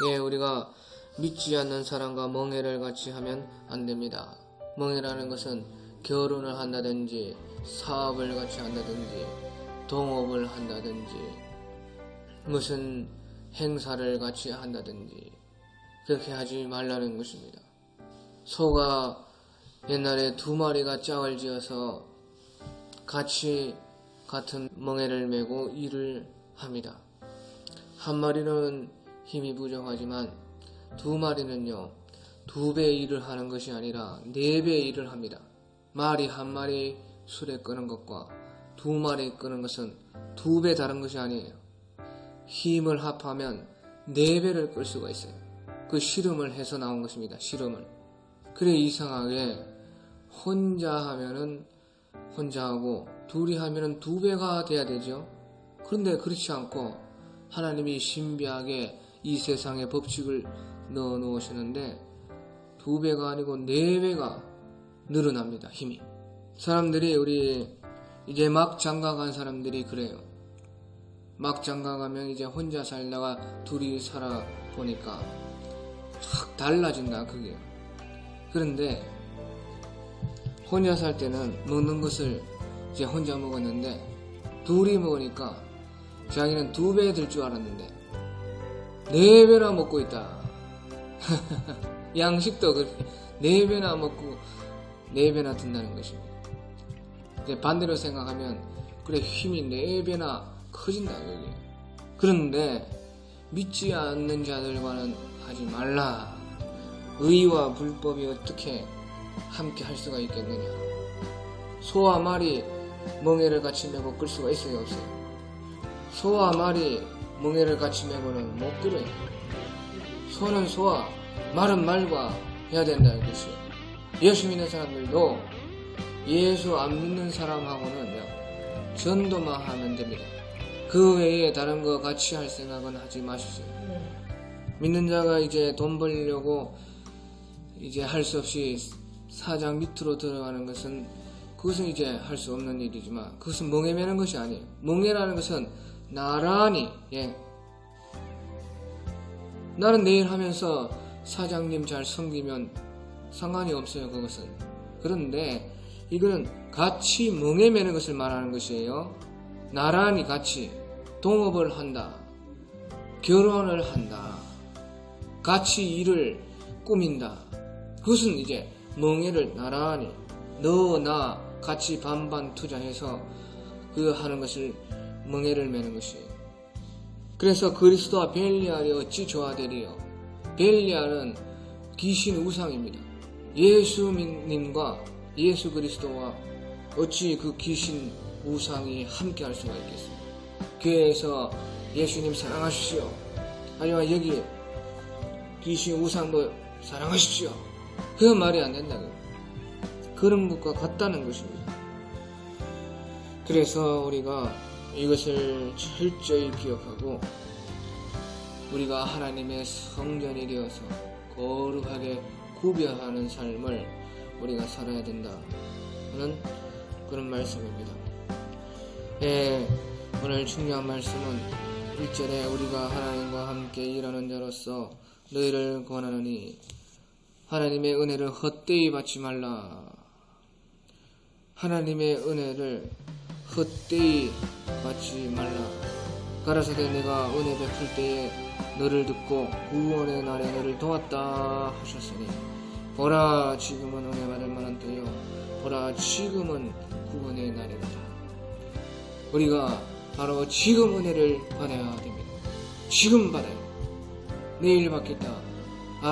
예, 우리가 믿지 않는 사람과 멍해를 같이 하면 안 됩니다. 멍해라는 것은 결혼을 한다든지 사업을 같이 한다든지 동업을 한다든지 무슨 행사를 같이 한다든지 그렇게 하지 말라는 것입니다. 소가 옛날에 두 마리가 짝을 지어서 같이 같은 멍에를 메고 일을 합니다. 한 마리는 힘이 부족하지만 두 마리는요, 2배 일을 하는 것이 아니라 4배 일을 합니다. 말이 한 마리 술에 끄는 것과 2마리 끄는 것은 2배 다른 것이 아니에요. 힘을 합하면 4배를 끌 수가 있어요. 그 실험을 해서 나온 것입니다. 실험을. 그래 이상하게 혼자 하면은 혼자 하고 둘이 하면은 2배가 돼야 되죠. 그런데 그렇지 않고 하나님이 신비하게 이 세상의 법칙을 넣어 놓으시는데 2배가 아니고 4배가 늘어납니다. 힘이. 사람들이 우리 이제 막 장가간 사람들이 그래요. 막 장가가면 이제 혼자 살다가 둘이 살아 보니까 확 달라진다 그게. 그런데 혼자 살 때는 먹는 것을 이제 혼자 먹었는데 둘이 먹으니까 자기는 2배 될 줄 알았는데 4배나 먹고 있다. 양식도 그렇게 4배나 먹고 4배나 든다는 것입니다. 이제 반대로 생각하면 그래 힘이 4배나 커진다 여기. 그런데 믿지 않는 자들과는 하지 말라. 의와 불법이 어떻게 함께 할 수가 있겠느냐. 소와 말이 멍에를 같이 메고 끌 수가 있어요 없어요? 소와 말이 멍에를 같이 메고는 못 끌어요. 소는 소와 말은 말과 해야 된다 이것이에요. 예수 믿는 사람들도 예수 안 믿는 사람하고는 전도만 하면 됩니다. 그 외에 다른 거 같이 할 생각은 하지 마십시오. 믿는 자가 이제 돈 벌려고 이제 할 수 없이 사장 밑으로 들어가는 것은 그것은 이제 할 수 없는 일이지만 그것은 멍에 매는 것이 아니에요. 멍에라는 것은 나란히 나는 내일 하면서 사장님 잘 섬기면 상관이 없어요 그것은. 그런데 이거는 같이 멍에 매는 것을 말하는 것이에요. 나란히 같이 동업을 한다, 결혼을 한다, 같이 일을 꾸민다. 그것은 이제 멍에를 나란히 너 나 같이 반반 투자해서 그 하는 것을 멍에를 매는 것이에요. 그래서 그리스도와 벨리알이 어찌 조화되리요. 벨리알은 귀신 우상입니다. 예수님과 예수 그리스도와 어찌 그 귀신 우상이 함께 할 수가 있겠습니까? 교회에서 예수님 사랑하십시오. 아니면 여기 귀신 우상도 사랑하십시오. 그건 말이 안 된다고요. 그런 것과 같다는 것입니다. 그래서 우리가 이것을 철저히 기억하고 우리가 하나님의 성전이 되어서 거룩하게 구별하는 삶을 우리가 살아야 된다 하는 그런 말씀입니다. 오늘 중요한 말씀은 1절에 우리가 하나님과 함께 일하는 자로서 너희를 권하노니 하나님의 은혜를 헛되이 받지 말라. 하나님의 은혜를 헛되이 받지 말라. 가라사대 내가 은혜 베풀 때에 너를 듣고 구원의 날에 너를 도왔다 하셨으니 보라 지금은 은혜 받을 만한 때요 보라 지금은 구원의 날이다. 우리가 바로 지금 은혜를 받아야 됩니다. 지금 받아요. 내일 받겠다,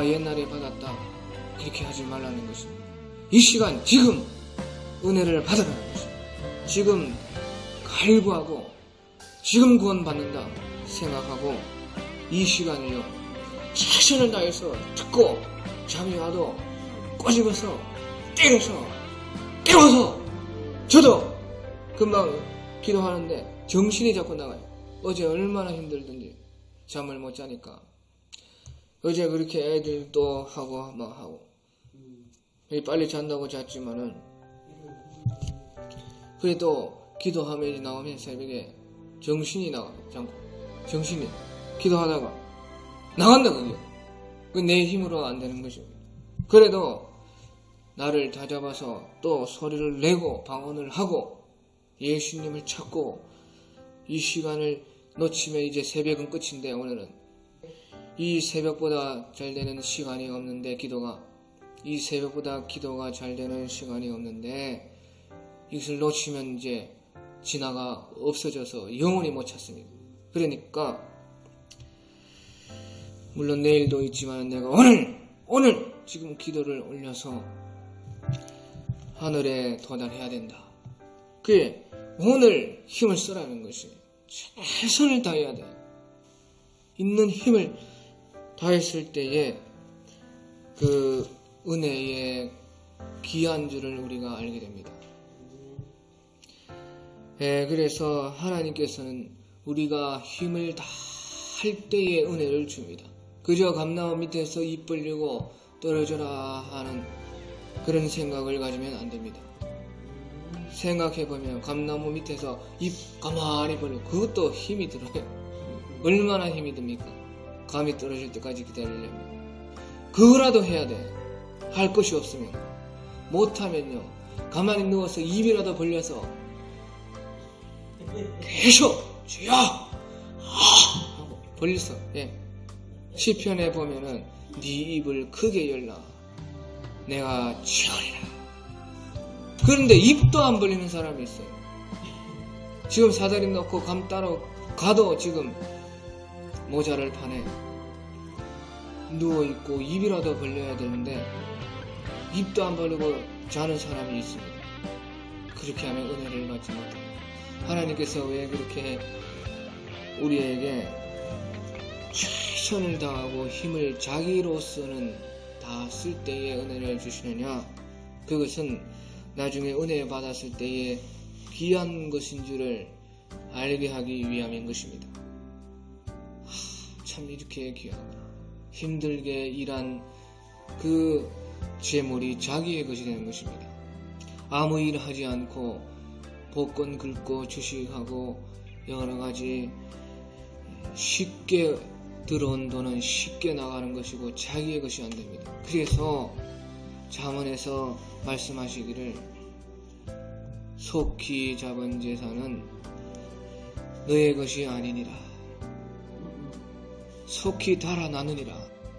옛날에 받았다, 그렇게 하지 말라는 것입니다. 이 시간 지금 은혜를 받아라는 것입니다. 지금 갈구하고 지금 구원받는다 생각하고 이 시간을요 최선을 다해서 듣고 잠이 와도 꼬집어서 때려서 깨워서 저도 금방 기도하는데 정신이 자꾸 나가요. 어제 얼마나 힘들든지 잠을 못 자니까. 어제 그렇게 애들도 하고 막 하고 빨리 잔다고 잤지만은 그래도 기도하면서 나오면 새벽에 정신이 나와요. 정신이 기도하다가 나간다 그게. 그 내 힘으로 안 되는 것입니다. 그래도 나를 다잡아서 또 소리를 내고 방언을 하고 예수님을 찾고 이 시간을 놓치면 이제 새벽은 끝인데 오늘은 이 새벽보다 잘 되는 시간이 없는데 이 새벽보다 기도가 잘 되는 시간이 없는데 이것을 놓치면 이제 진화가 없어져서 영원히 못 찾습니다. 그러니까 물론 내일도 있지만 내가 오늘 지금 기도를 올려서 하늘에 도달해야 된다. 그게 오늘 힘을 쓰라는 것이 최선을 다해야 돼. 있는 힘을 다했을 때에 그 은혜의 귀한 줄을 우리가 알게 됩니다. 그래서 하나님께서는 우리가 힘을 다 할 때에 은혜를 줍니다. 그저 감나무 밑에서 입 벌리고 떨어져라 하는 그런 생각을 가지면 안 됩니다. 생각해보면 감나무 밑에서 입 가만히 벌리고 그것도 힘이 들어요. 얼마나 힘이 듭니까? 감이 떨어질 때까지 기다리려면 그거라도 해야 돼. 할 것이 없으면. 못하면요 가만히 누워서 입이라도 벌려서 계속 주여 하고 벌려서 시편에 보면은 네 입을 크게 열라 내가 치우리라. 그런데 입도 안 벌리는 사람이 있어요. 지금 사다리 넣고 감 따러 가도 지금 모자를 파네. 누워있고 입이라도 벌려야 되는데 입도 안 벌리고 자는 사람이 있습니다. 그렇게 하면 은혜를 받지 못해요. 하나님께서 왜 그렇게 우리에게 최선을 다하고 힘을 자기로서는 다 쓸 때에 은혜를 주시느냐? 그것은 나중에 은혜 받았을 때에 귀한 것인 줄을 알게 하기 위함인 것입니다. 참 이렇게 귀하구나. 힘들게 일한 그 재물이 자기의 것이 되는 것입니다. 아무 일 하지 않고 복권 긁고 주식하고 여러가지 쉽게 들어온 돈은 쉽게 나가는 것이고 자기의 것이 안 됩니다. 그래서 잠언에서 말씀하시기를 속히 잡은 재산은 너의 것이 아니니라. 속히 달아나느니라.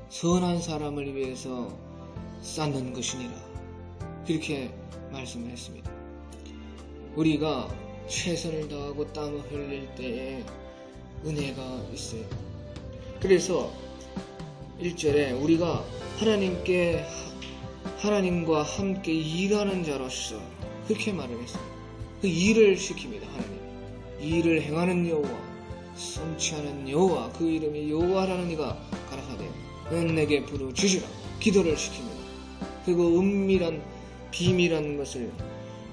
선한 사람을 위해서 쌓는 것이니라. 그렇게 말씀을 했습니다. 우리가 최선을 다하고 땀을 흘릴 때에 은혜가 있어요. 그래서 1절에 우리가 하나님과 함께 일하는 자로서 그렇게 말을 했어요. 그 일을 시킵니다. 하나님. 일을 행하는 여호와, 성취하는 여호와, 그 이름이 여호와라는 이가 가라사대 넌 내게 부르주시라. 기도를 시킵니다. 그리고 은밀한 비밀한 것을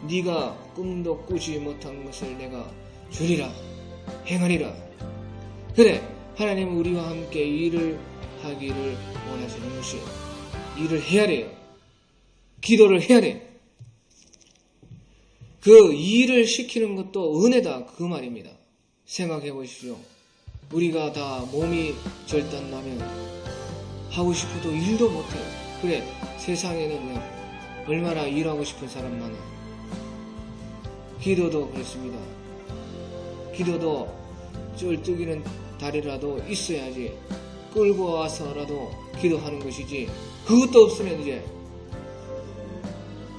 네가 꿈도 꾸지 못한 것을 내가 주리라. 행하리라. 그래 하나님은 우리와 함께 일을 하기를 원하시는 것이에요. 일을 해야 돼요. 기도를 해야 돼요. 그 일을 시키는 것도 은혜다 그 말입니다. 생각해 보십시오. 우리가 다 몸이 절단나면 하고 싶어도 일도 못해요. 그래 세상에는 얼마나 일하고 싶은 사람 많아요. 기도도 그렇습니다. 기도도 쩔뚝이는 다리라도 있어야지 끌고 와서라도 기도하는 것이지 그것도 없으면 이제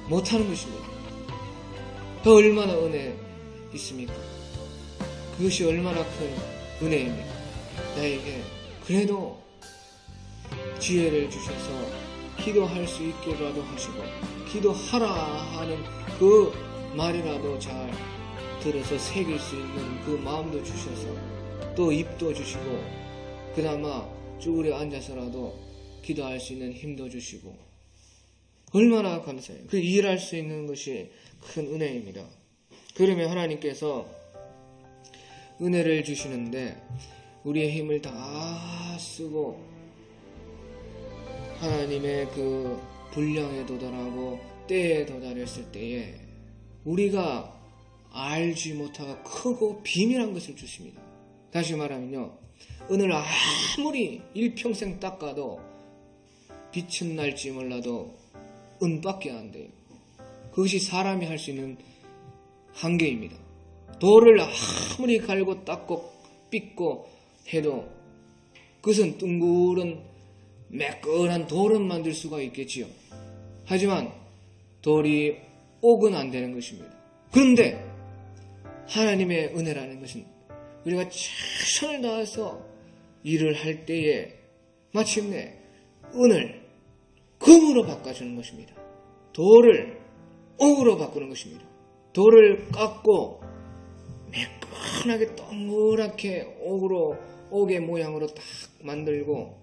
못하는 것입니다. 그 얼마나 은혜 있습니까? 그것이 얼마나 큰 은혜입니까? 나에게 그래도 지혜를 주셔서 기도할 수 있게라도 하시고 기도하라 하는 그 말이라도 잘 들어서 새길 수 있는 그 마음도 주셔서 또 입도 주시고 그나마 쭈그려 앉아서라도 기도할 수 있는 힘도 주시고 얼마나 감사해요. 그 일할 수 있는 것이 큰 은혜입니다. 그러면 하나님께서 은혜를 주시는데 우리의 힘을 다 쓰고 하나님의 그 분량에 도달하고 때에 도달했을 때에 우리가 알지 못하고 크고 비밀한 것을 주십니다. 다시 말하면요. 은을 아무리 일평생 닦아도 빛은 날지 몰라도 은밖에 안 돼요. 그것이 사람이 할 수 있는 한계입니다. 돌을 아무리 갈고 닦고 삐고 해도 그것은 둥그런 매끈한 돌은 만들 수가 있겠지요. 하지만 돌이 옥은 안 되는 것입니다. 그런데 하나님의 은혜라는 것은 우리가 최선을 다해서 일을 할 때에 마침내 은을 금으로 바꿔주는 것입니다. 돌을 옥으로 바꾸는 것입니다. 돌을 깎고 매끈하게 동그랗게 옥의 모양으로 딱 만들고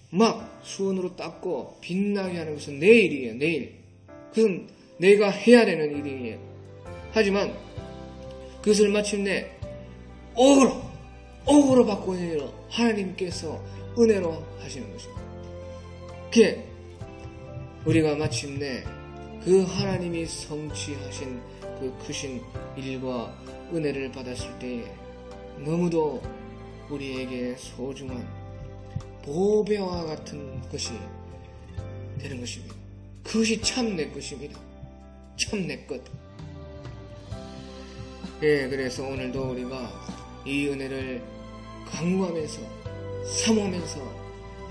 막 수건으로 닦고 빛나게 하는 것은 내 일이에요. 내일. 그것은 내가 해야 되는 일이에요. 하지만 그것을 마침내 옥으로 바꾸는 일을 하나님께서 은혜로 하시는 것입니다. 그게 우리가 마침내 그 하나님이 성취하신 그 크신 일과 은혜를 받았을 때에 너무도 우리에게 소중한 보배와 같은 것이 되는 것입니다. 그것이 참 내 것입니다. 참 내 것. 예, 그래서 오늘도 우리가 이 은혜를 강구하면서 사모하면서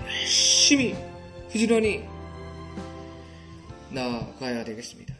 열심히 부지런히 나아가야 되겠습니다.